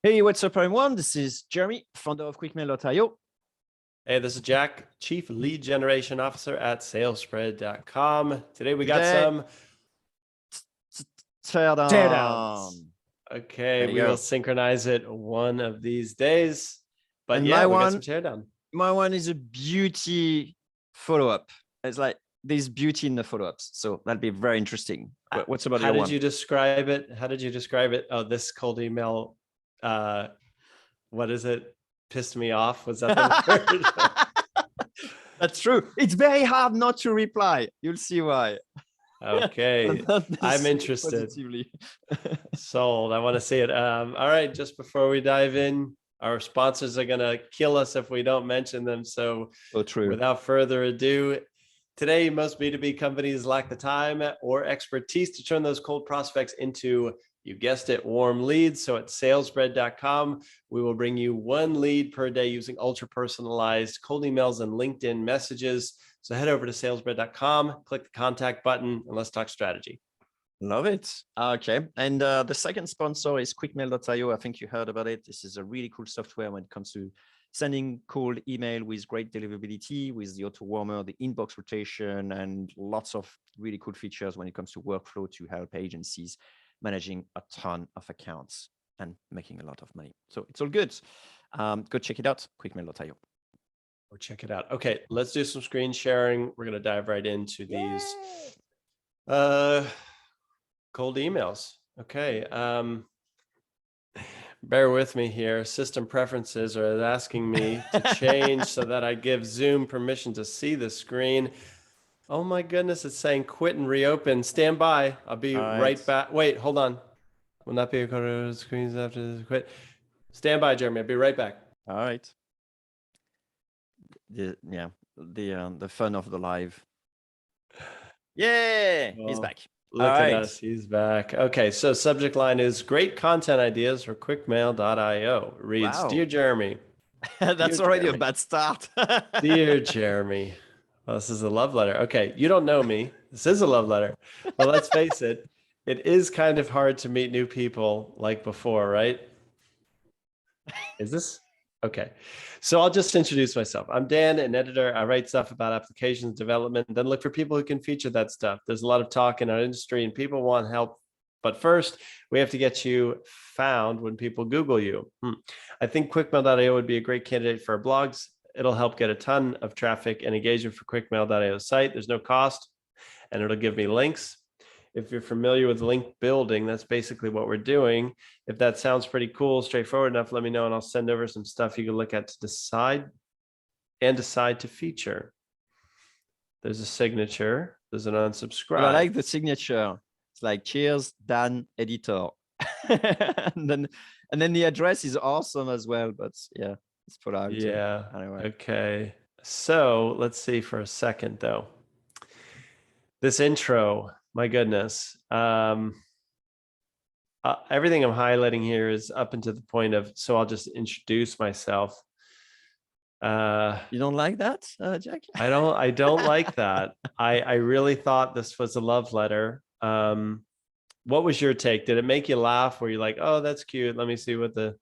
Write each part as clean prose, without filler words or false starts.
Hey, what's up, everyone? This is Jeremy, founder of Quickmail.io. Hey, this is Jack, Chief Lead Generation Officer at salespread.com. Today we got some teardowns. Okay, we will synchronize it one of these days. But and yeah, we got some teardown. My one is a beauty follow-up. It's like there's beauty in the follow-ups. So that'll be very interesting. What's about your one? How did you describe it? How did you describe it? Oh, this cold email. What is it? Pissed me off. Was that the word? That's true. It's very hard not to reply. You'll see why. Okay. I'm interested. Sold. I want to see it. All right. Just before we dive in, our sponsors are going to kill us if we don't mention them. So true. Without further ado, today, most B2B companies lack the time or expertise to turn those cold prospects into, you guessed it, warm leads. So at salespread.com, we will bring you one lead per day using ultra personalized cold emails and LinkedIn messages. So head over to salespread.com, click the contact button, and let's talk strategy. Love it. Okay. And the second sponsor is Quickmail.io. I think you heard about it. This is a really cool software when it comes to sending cold email with great deliverability, with the auto warmer, the inbox rotation, and lots of really cool features when it comes to workflow to help agencies managing a ton of accounts and making a lot of money. So it's all good. Go check it out, Quickmail.io. Or check it out. Okay, let's do some screen sharing. We're going to dive right into these cold emails. Okay. Bear with me here. System preferences are asking me to change so that I give Zoom permission to see the screen. Oh my goodness, it's saying quit and reopen. Stand by. I'll be right back. Wait, hold on. Will not be a screens after this quit. Stand by, Jeremy. I'll be right back. All right. The fun of the live. Yeah, he's back. Look at us, he's back. Okay, so subject line is great content ideas for quickmail.io. Reads, wow. Dear Jeremy. That's Dear already Jeremy. A bad start. Dear Jeremy. Well, this is a love letter. Okay, you don't know me. This is a love letter. Well, let's face it. It is kind of hard to meet new people like before, right? Is this? Okay. So I'll just introduce myself. I'm Dan, an editor. I write stuff about applications development, then look for people who can feature that stuff. There's a lot of talk in our industry and people want help. But first, we have to get you found when people Google you. I think Quickmail.io would be a great candidate for our blogs. It'll help get a ton of traffic and engagement for Quickmail.io site. There's no cost, and it'll give me links. If you're familiar with link building, that's basically what we're doing. If that sounds pretty cool, straightforward enough, let me know and I'll send over some stuff you can look at to decide to feature. There's a signature. There's an unsubscribe. I like the signature. It's like, cheers, Dan, editor. and then the address is awesome as well, but yeah. Yeah. Anyway. Okay. So let's see for a second though. This intro, my goodness. Everything I'm highlighting here is up until the point of, so I'll just introduce myself. You don't like that, Jack? I don't like that. I really thought this was a love letter. What was your take? Did it make you laugh? Were you like, oh, that's cute. Let me see what the...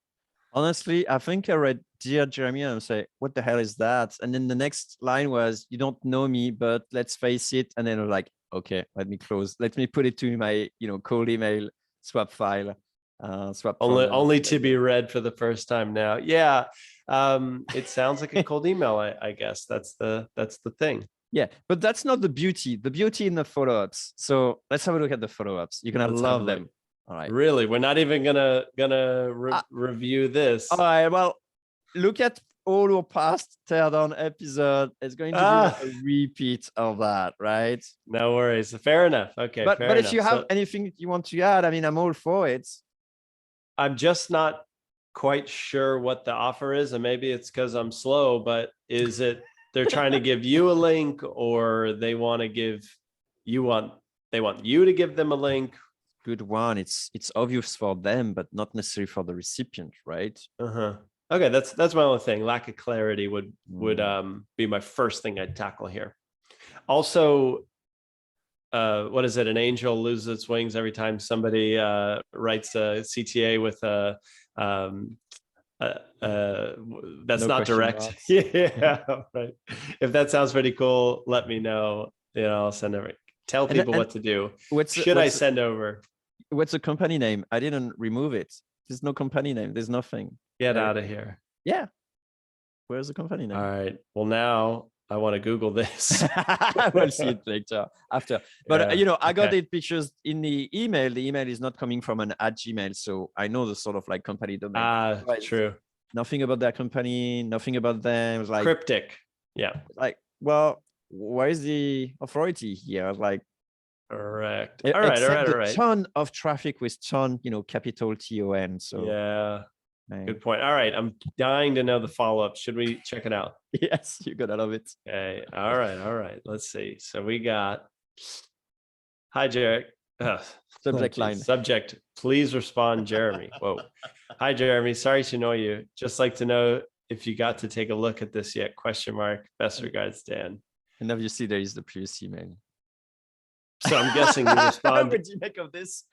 Honestly, I think I read Dear Jeremy and I say, what the hell is that? And then the next line was, you don't know me, but let's face it. And then I'm like, okay, let me put it to my, cold email swap file. Only to be read for the first time now. Yeah. It sounds like a cold email, I guess. That's the thing. Yeah, but that's not the beauty. The beauty in the follow-ups. So let's have a look at the follow-ups. You're gonna love them. All right. Really? We're not even gonna review this. All right. Well, look at all your past teardown episode. It's going to be a repeat of that, right? No worries. Fair enough. Okay. But if you have anything you want to add, I mean, I'm all for it. I'm just not quite sure what the offer is, and maybe it's because I'm slow. But is it they're trying to give you a link, or they want to give they want you to give them a link? Good one. It's obvious for them, but not necessarily for the recipient, right? Okay, that's my only thing. Lack of clarity would be my first thing I'd tackle here. Also, what is it? An angel loses its wings every time somebody writes a CTA with a that's No not question direct. marks. Yeah, right. If that sounds pretty cool, let me know. I'll send over. Tell people what to do. Should I send over? What's the company name? I didn't remove it. There's no company name. There's nothing. Get out of here. Yeah. Where's the company name? All right. Well, now I want to Google this. We'll see it later after. But I got it because in the email is not coming from an @Gmail, so I know the sort of like company domain. True. Nothing about that company, nothing about them. It's like cryptic. Yeah. Like, well, where is the authority here? Like, correct. All right. A ton of traffic with ton, capital TON. So yeah. Good point. All right. I'm dying to know the follow-up. Should we check it out? Yes, you're gonna love it. Okay. All right. Let's see. So we got, hi, Jarek. Subject line. Subject, please respond, Jeremy. Whoa. Hi, Jeremy. Sorry to annoy you. Just like to know if you got to take a look at this yet? ? Best regards, Dan. And obviously there is the previous email. So I'm guessing you responded. What do you make of this?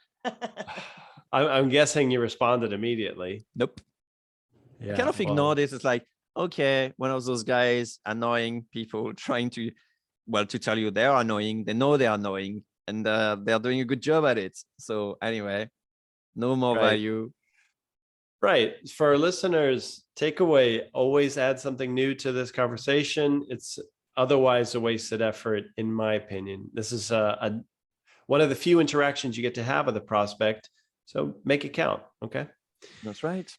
I'm guessing you responded immediately. Nope. Yeah, I kind of ignore this. It's like, okay, one of those guys, annoying people trying to tell you they're annoying. They know they're annoying and they're doing a good job at it. So anyway, no more value. Right. For our listeners, takeaway, always add something new to this conversation. It's otherwise a wasted effort, in my opinion. This is one of the few interactions you get to have with a prospect. So make it count. Okay. That's right.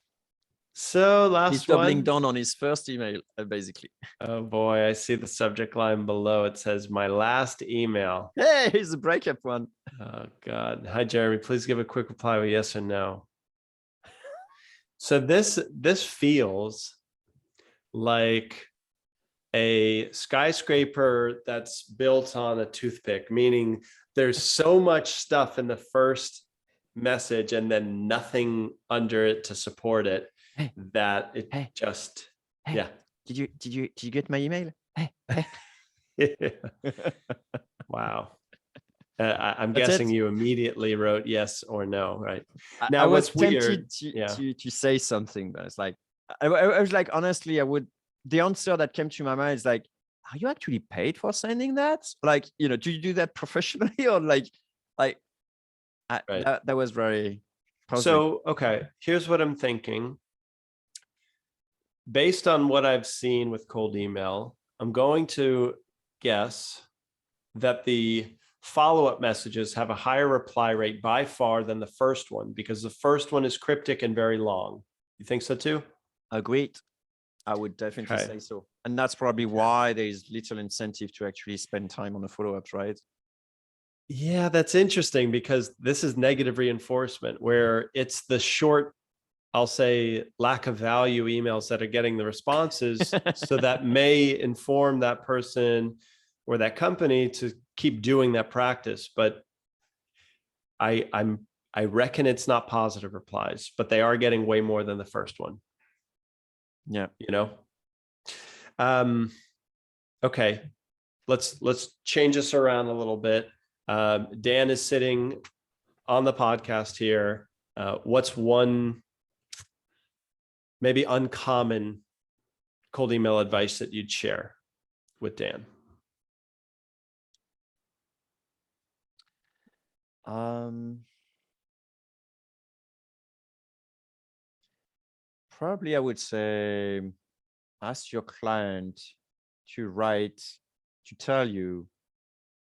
So he's doubling down on his first email, basically. Oh boy, I see the subject line below. It says my last email. Hey, here's a breakup one. Oh God. Hi, Jeremy. Please give a quick reply with yes or no. So this feels like a skyscraper that's built on a toothpick, meaning there's so much stuff in the first message and then nothing under it to support it that it just yeah. Did you get my email? Wow. I'm guessing you immediately wrote yes or no, right? Now, I was tempted to say something, but it's like, I was like, honestly, the answer that came to my mind is like, are you actually paid for sending that? Like, do you do that professionally or that was very puzzling. So, okay, here's what I'm thinking. Based on what I've seen with cold email, I'm going to guess that the follow-up messages have a higher reply rate by far than the first one, because the first one is cryptic and very long. You think so too? Agreed. I would definitely say so. And that's probably why there's little incentive to actually spend time on the follow-ups, right? Yeah, that's interesting, because this is negative reinforcement, where it's the short, I'll say, lack of value emails that are getting the responses. So that may inform that person or that company to keep doing that practice. But I reckon it's not positive replies, but they are getting way more than the first one. Yeah. Okay. Let's change this around a little bit. Dan is sitting on the podcast here. What's one maybe uncommon cold email advice that you'd share with Dan? Probably I would say ask your client to tell you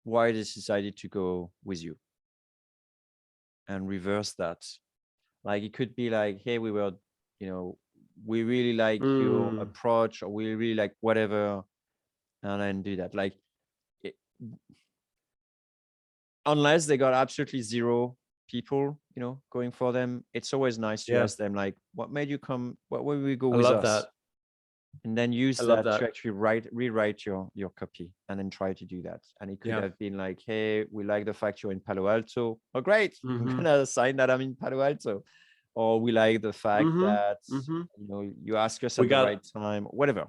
why they decided to go with you, and reverse that. Like, it could be like, hey, we really like your approach, or we really like whatever, and then do that. Like, unless they got absolutely zero people, going for them, it's always nice to ask them, like, what made you come? What will we go with us? That. And then use that to actually rewrite your copy, and then try to do that. And it could have been like, hey, we like the fact you're in Palo Alto. Oh, great. I'm gonna sign that I'm in Palo Alto. Or we like the fact that you ask us at the right time, whatever.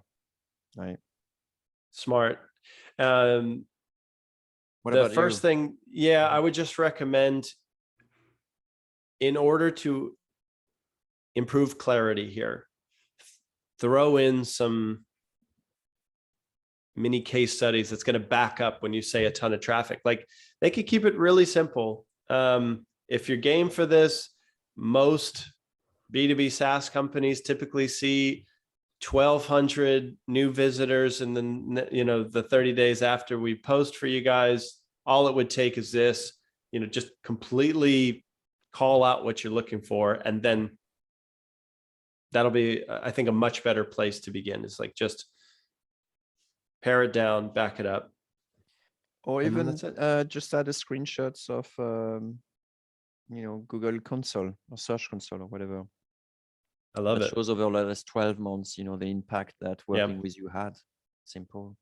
Right. Smart. What The about first you? thing, yeah, I would just recommend, in order to improve clarity here, throw in some mini case studies that's going to back up when you say a ton of traffic. Like, they could keep it really simple. If you're game for this, most B2B SaaS companies typically see 1,200 new visitors and then, the 30 days after we post for you guys. All it would take is this, just completely call out what you're looking for, and then that'll be, I think, a much better place to begin. It's like, just pare it down, back it up, Or and then even that's it. just add a screenshots of Google Console or Search Console or whatever I love that it. shows over the last 12 months, the impact that Yeah. working with you had. Simple.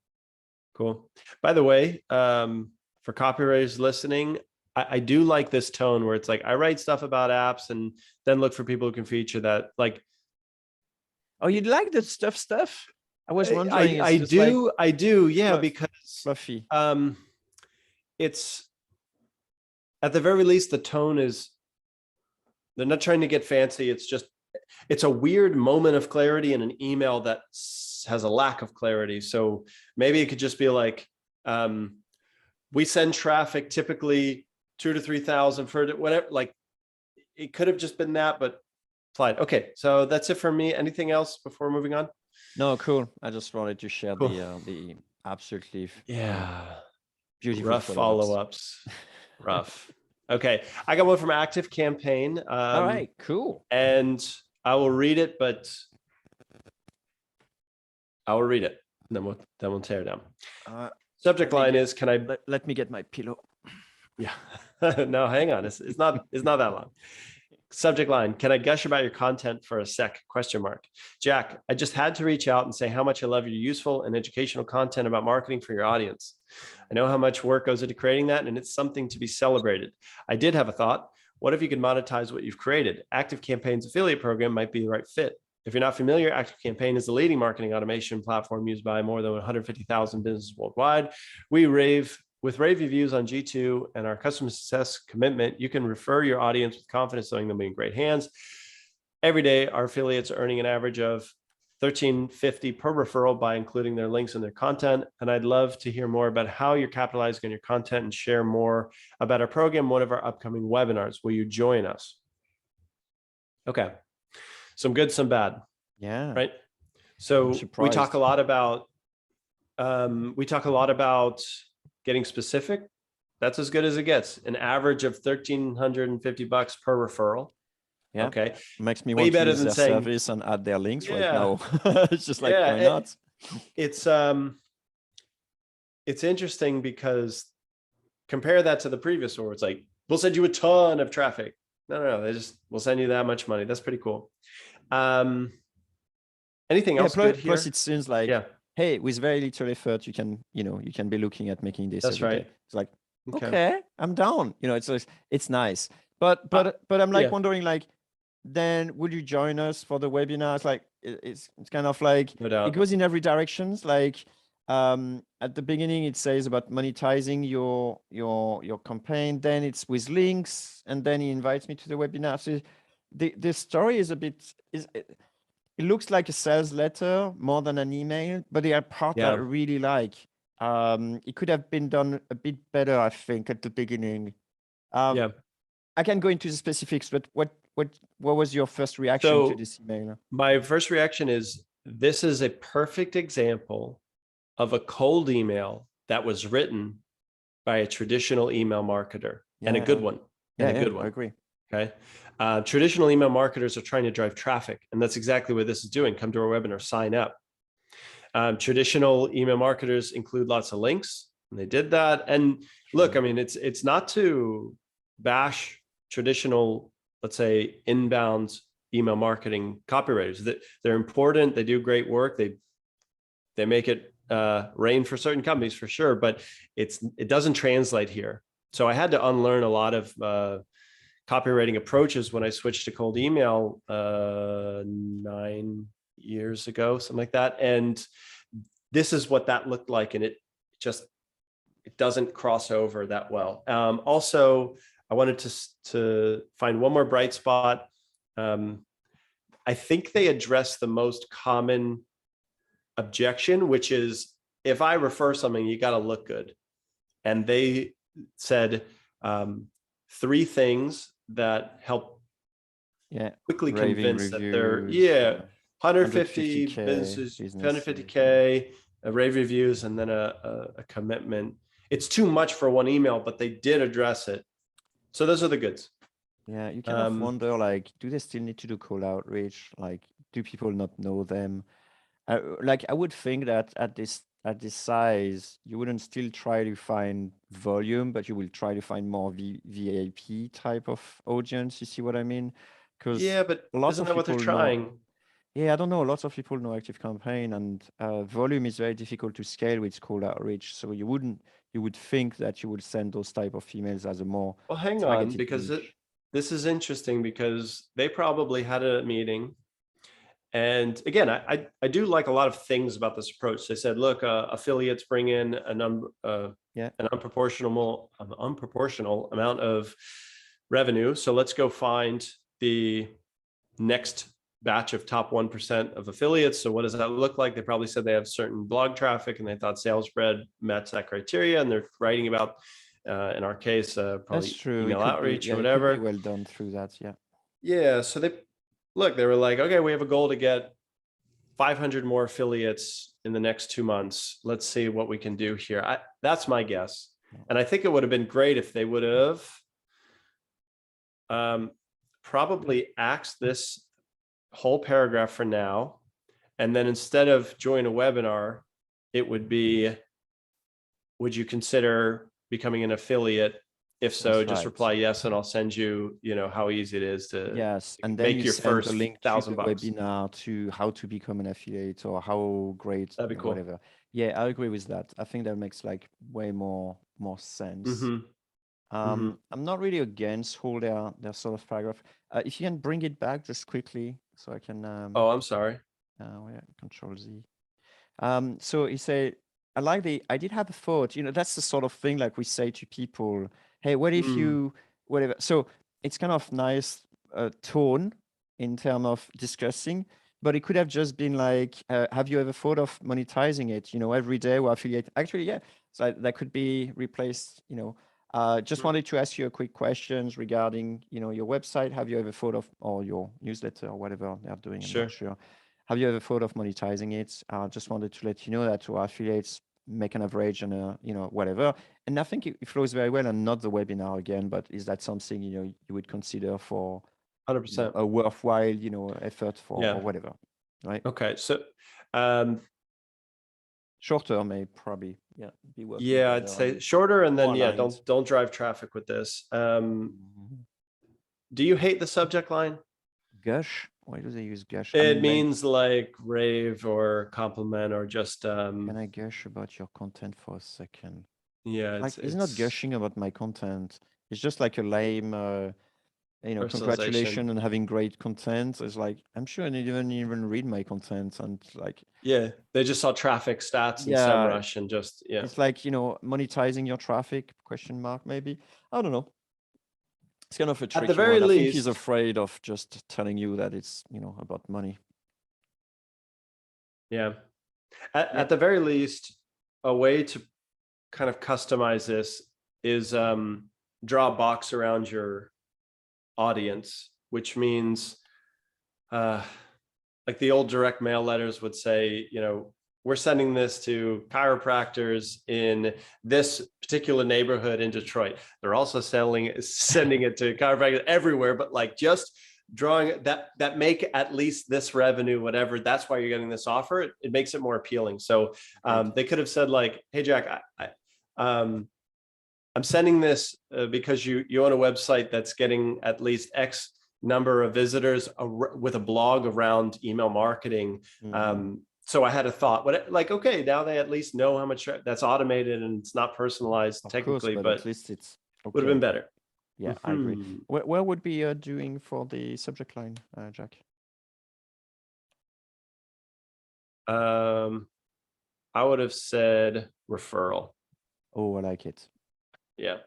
Cool. By the way, for copywriters listening, I do like this tone where it's like, I write stuff about apps and then look for people who can feature that. Like, Oh, you'd like the stuff? I was wondering. It's I just like do. Yeah, fluff, because fluffy. it's, at the very least, the tone is, they're not trying to get fancy. It's just, it's a weird moment of clarity in an email that has a lack of clarity. So maybe it could just be like, we send traffic typically 2,000 to 3,000 for whatever. Like, it could have just been that, but applied. Okay, so that's it for me. Anything else before moving on? No, cool. I just wanted to share Cool. the absolutely beautiful rough follow-ups. Rough. Okay, I got one from Activecampaign. All right, cool. And I will read it, but I will read it. Then we'll tear it down. Subject line is, can I let me get my pillow? Yeah. No, hang on. It's not that long. Subject line, can I gush about your content for a sec? ? Jack, I just had to reach out and say how much I love your useful and educational content about marketing for your audience. I know how much work goes into creating that, and it's something to be celebrated. I did have a thought. What if you could monetize what you've created? Activecampaign's affiliate program might be the right fit. If you're not familiar, Activecampaign is the leading marketing automation platform used by more than 150,000 businesses worldwide. With rave reviews on G2 and our customer success commitment, you can refer your audience with confidence, knowing they'll be in great hands. Every day, our affiliates are earning an average of $13.50 per referral by including their links in their content. And I'd love to hear more about how you're capitalizing on your content and share more about our program, one of our upcoming webinars. Will you join us? Okay. Some good, some bad. Yeah. Right. So we talk a lot about getting specific. That's as good as it gets. An average of $1,350 per referral. Yeah. Okay. Makes me want to use their service and add their links right now. It's just like, why not? It's interesting because compare that to the previous where it's like, we'll send you a ton of traffic. No. We'll send you that much money. That's pretty cool. Anything else good here? Plus it seems like, hey, with very little effort, you can be looking at making this. That's right. Day. It's like, okay, I'm down. It's nice. But I'm like wondering, like, then will you join us for the webinars? Like, it's kind of like, no doubt. It goes in every directions. Like, at the beginning, it says about monetizing your campaign. Then it's with links, and then he invites me to the webinar. So the story is it looks like a sales letter more than an email, but there are parts that I really like. It could have been done a bit better, I think, at the beginning. I can go into the specifics, but what was your first reaction to this email? My first reaction is, this is a perfect example of a cold email that was written by a traditional email marketer, and a good one. I agree. Okay. Traditional email marketers are trying to drive traffic, and that's exactly what this is doing. Come to our webinar, sign up. Traditional email marketers include lots of links, and they did that. And look, I mean, it's not to bash traditional, let's say, inbound email marketing copywriters. They're important. They do great work. They make it rain for certain companies for sure, but it doesn't translate here. So I had to unlearn a lot of copywriting approaches when I switched to cold email 9 years ago, something like that. And this is what that looked like. And it just it doesn't cross over that well. Also, I wanted to find one more bright spot. I think they address the most common objection, which is if I refer something, you got to look good. And they said 3 things that help quickly convince that they're 150 businesses, 150K rave reviews, and then a commitment. It's too much for one email, but they did address it. So those are the goods. Yeah, you kind of wonder, like, do they still need to do call outreach? Like, do people not know them? Like, I would think that at this size, you wouldn't still try to find volume, but you will try to find more VIP type of audience. You see what I mean? Because yeah, but isn't that what they're trying? Yeah, I don't know. Lots of people know Activecampaign, and volume is very difficult to scale with call outreach. So you would think that you would send those type of emails as a more well, hang on, because this is interesting, because they probably had a meeting. And again, I do like a lot of things about this approach. They said, look, affiliates bring in an unproportional amount of revenue. So let's go find the next batch of top 1% of affiliates. So what does that look like? They probably said they have certain blog traffic, and they thought SalesBread met that criteria, and they're writing about, in our case, probably email outreach or whatever. It could be well done through that. Yeah. So they were like, okay, we have a goal to get 500 more affiliates in the next 2 months. Let's see what we can do here. That's my guess. And I think it would have been great if they would have probably axed this whole paragraph for now. And then instead of join a webinar, it would be, would you consider becoming an affiliate? If so, just reply yes, and I'll send you, how easy it is to and then make your first a link $1,000 to the webinar to how to become an affiliate, or how great, that'd be cool. Whatever. Yeah, I agree with that. I think that makes like way more sense. I'm not really against whole their sort of paragraph. If you can bring it back just quickly, so I can. Oh, I'm sorry. Control Z. So he said, I did have a thought, that's the sort of thing like we say to people, hey, what if you, whatever. So it's kind of nice tone in terms of discussing, but it could have just been like, have you ever thought of monetizing it? Every day we affiliate. Actually, yeah. So that could be replaced, just wanted to ask you a quick questions regarding, your website. Have you ever thought of, or your newsletter or whatever they're doing? I'm not sure. Have you ever thought of monetizing it? Just wanted to let you know that our affiliates make an average and whatever. And I think it flows very well, and not the webinar again, but is that something, you would consider for 100% a worthwhile, effort for, or whatever, right? Okay. So, shorter may probably, be working. Yeah, I'd say shorter, and then, don't drive traffic with this. Do you hate the subject line? Gush? Why do they use gush? It means like rave or compliment, or just can I gush about your content for a second? Yeah, like it's not gushing about my content. It's just like a lame congratulations on having great content. It's like, I'm sure I didn't even read my content, and like, they just saw traffic stats and SEMrush, and just it's like, monetizing your traffic, question mark, maybe. I don't know. It's kind of a tricky one. I think he's afraid of just telling you that it's, about money. Yeah. At the very least, a way to kind of customize this is draw a box around your audience, which means like the old direct mail letters would say, we're sending this to chiropractors in this particular neighborhood in Detroit. They're also sending it to chiropractors everywhere, but like just drawing that make at least this revenue, whatever. That's why you're getting this offer. It makes it more appealing. So they could have said like, hey, Jack, I'm sending this because you own a website that's getting at least X number of visitors with a blog around email marketing. So I had a thought, okay, now they at least know how much that's automated and it's not personalized technically, but at least it's okay. Would have been better. Yeah, I agree. Where would be doing for the subject line, Jack? I would have said referral. Oh, I like it. Yeah.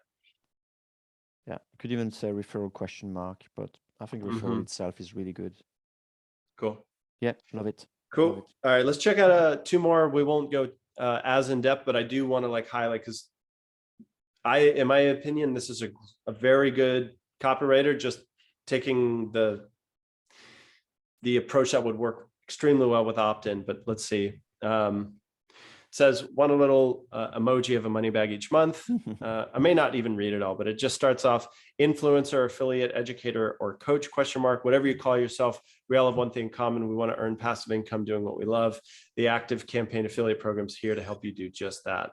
Yeah, you could even say referral question mark, but I think referral itself is really good. Cool. Yeah, love it. Cool. Love it. All right, let's check out two more. We won't go as in depth, but I do want to like highlight, because in my opinion, this is a very good copywriter, just taking the approach that would work extremely well with opt-in. But let's see. Says, want a little emoji of a money bag each month. I may not even read it all, but it just starts off: influencer, affiliate, educator, or coach, question mark, whatever you call yourself. We all have one thing in common. We want to earn passive income doing what we love. The Activecampaign affiliate program is here to help you do just that.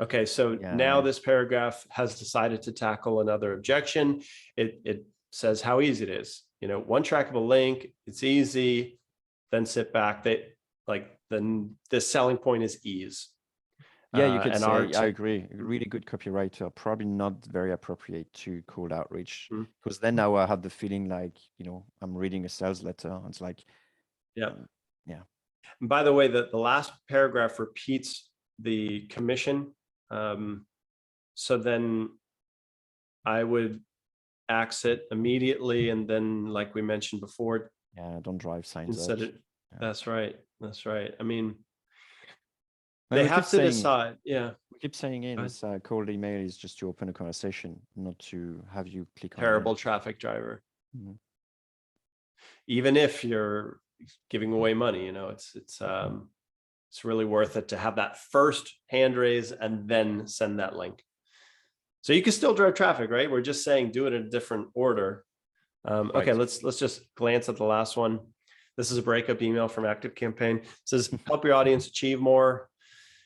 Okay, so now this paragraph has decided to tackle another objection. It says how easy it is. You know, one trackable link, it's easy. Then sit back. Then the selling point is ease. Yeah, you could say, I agree. A really good copywriter, probably not very appropriate to cold outreach, because then now I have the feeling like, you know, I'm reading a sales letter. It's like, yeah. And by the way, the last paragraph repeats the commission. So then I would exit immediately. And then, like we mentioned before, don't drive signs up. That's right. That's right. I mean, they have to decide. Yeah. We keep saying this cold email is just to open a conversation, not to have you click on terrible traffic driver. Even if you're giving away money, you know, it's really worth it to have that first hand raise and then send that link. So you can still drive traffic, right? We're just saying do it in a different order. Okay, let's just glance at the last one. This is a breakup email from Activecampaign. It says, help your audience achieve more.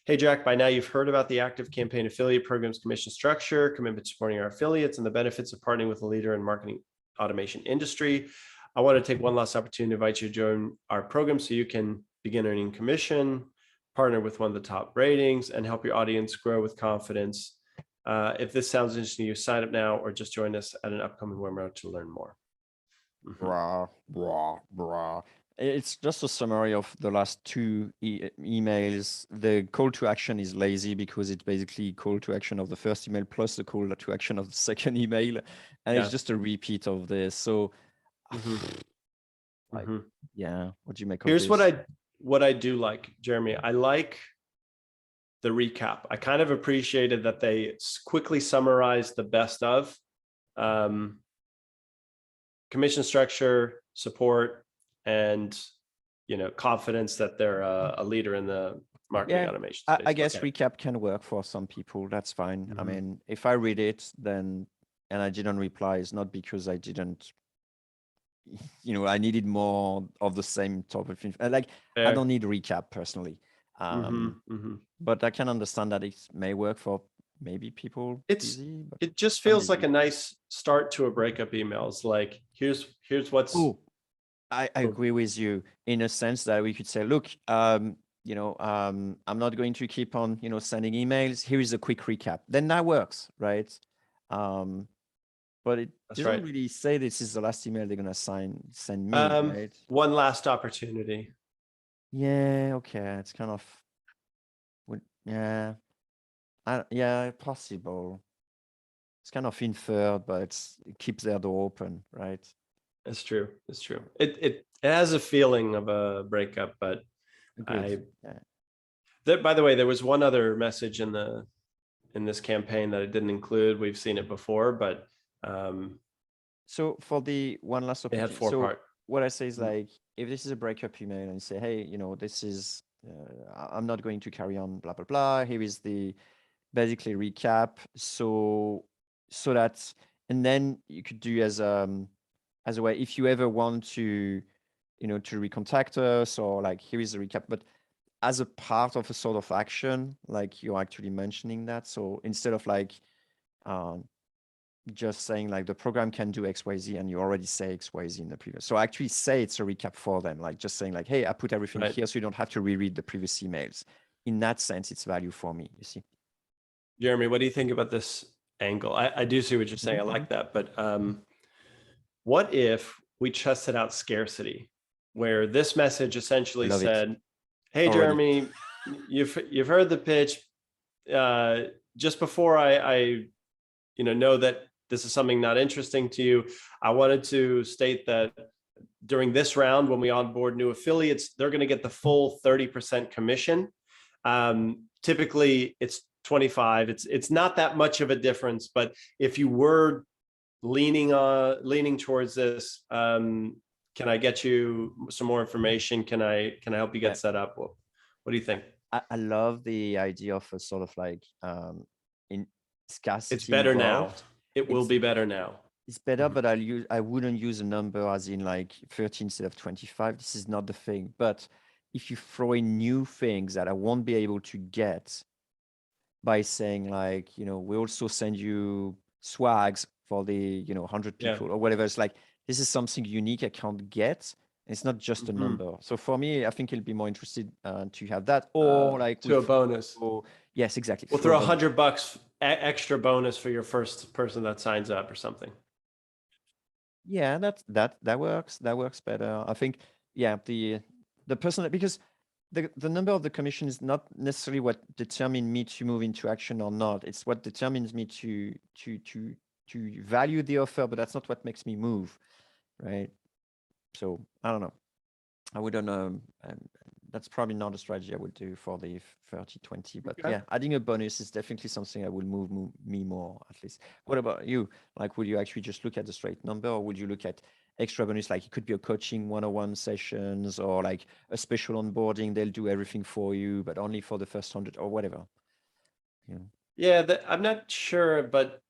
Hey, Jack, by now you've heard about the Activecampaign affiliate program's commission structure, commitment to supporting our affiliates, and the benefits of partnering with a leader in marketing automation industry. I want to take one last opportunity to invite you to join our program so you can begin earning commission, partner with one of the top ratings, and help your audience grow with confidence. If this sounds interesting to you, sign up now or just join us at an upcoming webinar to learn more. It's just a summary of the last two emails. The call to action is lazy because it's basically call to action of the first email plus the call to action of the second email. And it's just a repeat of this. So what do you make of this? Here's what I do like, Jeremy. I like the recap. I kind of appreciated that they quickly summarized the best of commission structure, support, and, you know, confidence that they're a leader in the marketing automation space. I guess recap can work for some people. That's fine. I mean, if I read it, then, and I didn't reply, it's not because I didn't, you know, I needed more of the same type of thing. Like, I don't need a recap personally. But I can understand that it may work for maybe people. It just feels like a nice start to a breakup email. It's like, here's what's. I agree with you in a sense that we could say, look, you know, I'm not going to keep on, you know, sending emails. Here is a quick recap. Then that works, right? But it doesn't really say this is the last email they're gonna send me, right? One last opportunity. Yeah, okay. It's kind of, possible. It's kind of inferred, but it keeps their door open, right? It's true. It's true. It has a feeling of a breakup, but by the way, there was one other message in this campaign that I didn't include. We've seen it before, but so for the one last opportunity, they had 4 parts. What I say is like, if this is a breakup email and say, hey, you know, this is I'm not going to carry on, blah blah blah. Here is the basically recap. So that, and then you could do as a way, if you ever want to, you know, to recontact us, or like, here is the recap, but as a part of a sort of action, like you're actually mentioning that. So instead of like just saying like the program can do XYZ and you already say XYZ in the previous. So actually say it's a recap for them, like just saying like, hey, I put everything here so you don't have to reread the previous emails. In that sense, it's value for me, you see. Jeremy, what do you think about this angle? I do see what you're saying. I like that. But what if we tested out scarcity, where this message essentially said, hey, Jeremy, you've heard the pitch. just before I know that this is something not interesting to you, I wanted to state that during this round, when we onboard new affiliates, they're going to get the full 30% commission. Typically it's 25. It's not that much of a difference, but if you were leaning towards this, can I get you some more information? Can I help you get set up? What do you think? I love the idea of a sort of like in scarcity. It's better now. It will be better now. It's better, but I wouldn't use a number as in like 30 instead of 25. This is not the thing. But if you throw in new things that I won't be able to get by saying like, we also send you swags for the 100 people or whatever, it's like, this is something unique I can't get. It's not just a number. So for me, I think he'll be more interested to have that, or like to a bonus. Yes, exactly. We'll throw $100 extra bonus for your first person that signs up or something. Yeah, that works. That works better. I think, yeah, the person, because the number of the commission is not necessarily what determines me to move into action or not. It's what determines me to value the offer, but that's not what makes me move, right? So I don't know. I wouldn't. That's probably not a strategy I would do for the 30-20. But yeah, adding a bonus is definitely something I will move me more, at least. What about you? Like, would you actually just look at the straight number, or would you look at extra bonus? Like, it could be a coaching 101 sessions, or like a special onboarding. They'll do everything for you, but only for the first 100 or whatever. Yeah, I'm not sure, but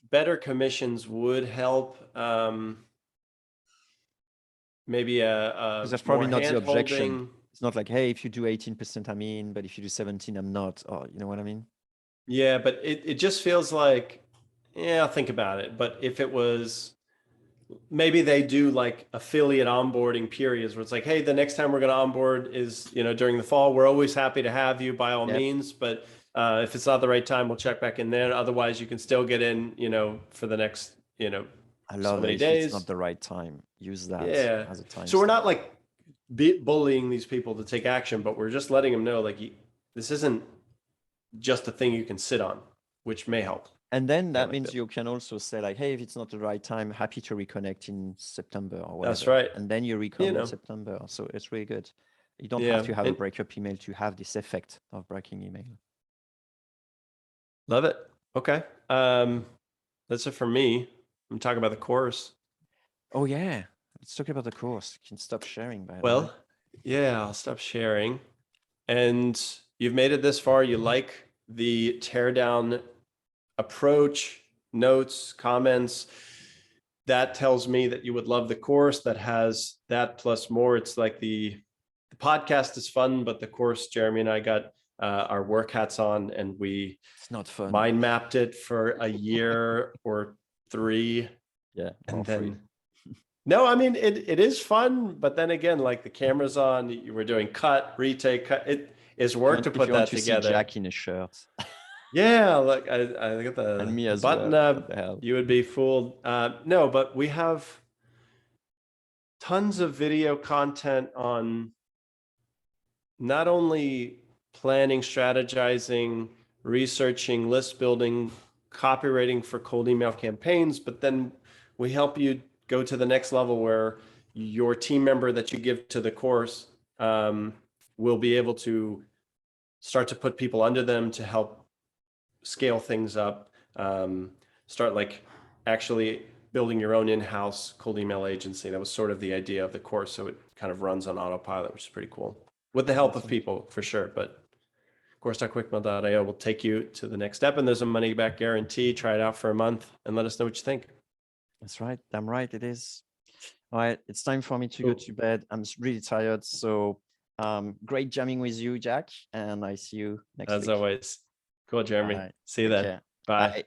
better commissions would help. Maybe that's probably not the objection. It's not like, hey, if you do 18%, I'm in, but if you do 17, I'm not. Or you know what I mean? Yeah, but it just feels like, I'll think about it. But if it was, maybe they do like affiliate onboarding periods where it's like, hey, the next time we're going to onboard is, during the fall. We're always happy to have you by all means, but if it's not the right time, we'll check back in there. Otherwise, you can still get in, for the next, I love so many it. days. It's not the right time. Use that as a time. So we're not like bullying these people to take action, but we're just letting them know, like, this isn't just a thing you can sit on, which may help. And then that means you can also say like, hey, if it's not the right time, happy to reconnect in September or whatever. That's right. And then you reconnect in September. So it's really good. You don't have to have a breakup email to have this effect of breaking email. Love it. Okay. That's it for me. I'm talking about the course. Oh yeah. Let's talk about the course. You can stop sharing, by the way. Well, yeah, I'll stop sharing. And you've made it this far. You like the TearDown approach, notes, comments. That tells me that you would love the course that has that plus more. It's like the podcast is fun, but the course, Jeremy and I got our work hats on, and it's not fun. Mind mapped it for a year or 3. Yeah. And then no, I mean, it is fun, but then again, like the camera's on, you were doing cut, retake, cut. It is work to put that together. See Jack in a shirt. Yeah, look, I got the and me as button well. up. You would be fooled. No, but we have tons of video content on not only planning, strategizing, researching, list building, copywriting for cold email campaigns, but then we help you go to the next level where your team member that you give to the course will be able to start to put people under them to help scale things up, start like actually building your own in-house cold email agency. That was sort of the idea of the course. So it kind of runs on autopilot, which is pretty cool, with the help of people for sure. But course.quickmail.io will take you to the next step, and there's a money back guarantee. Try it out for a month and let us know what you think. That's right. Damn right it is. All right, it's time for me to go to bed. I'm really tired. So great jamming with you, Jack, and I see you next week. As always. Cool, Jeremy. Right. See you then. Bye.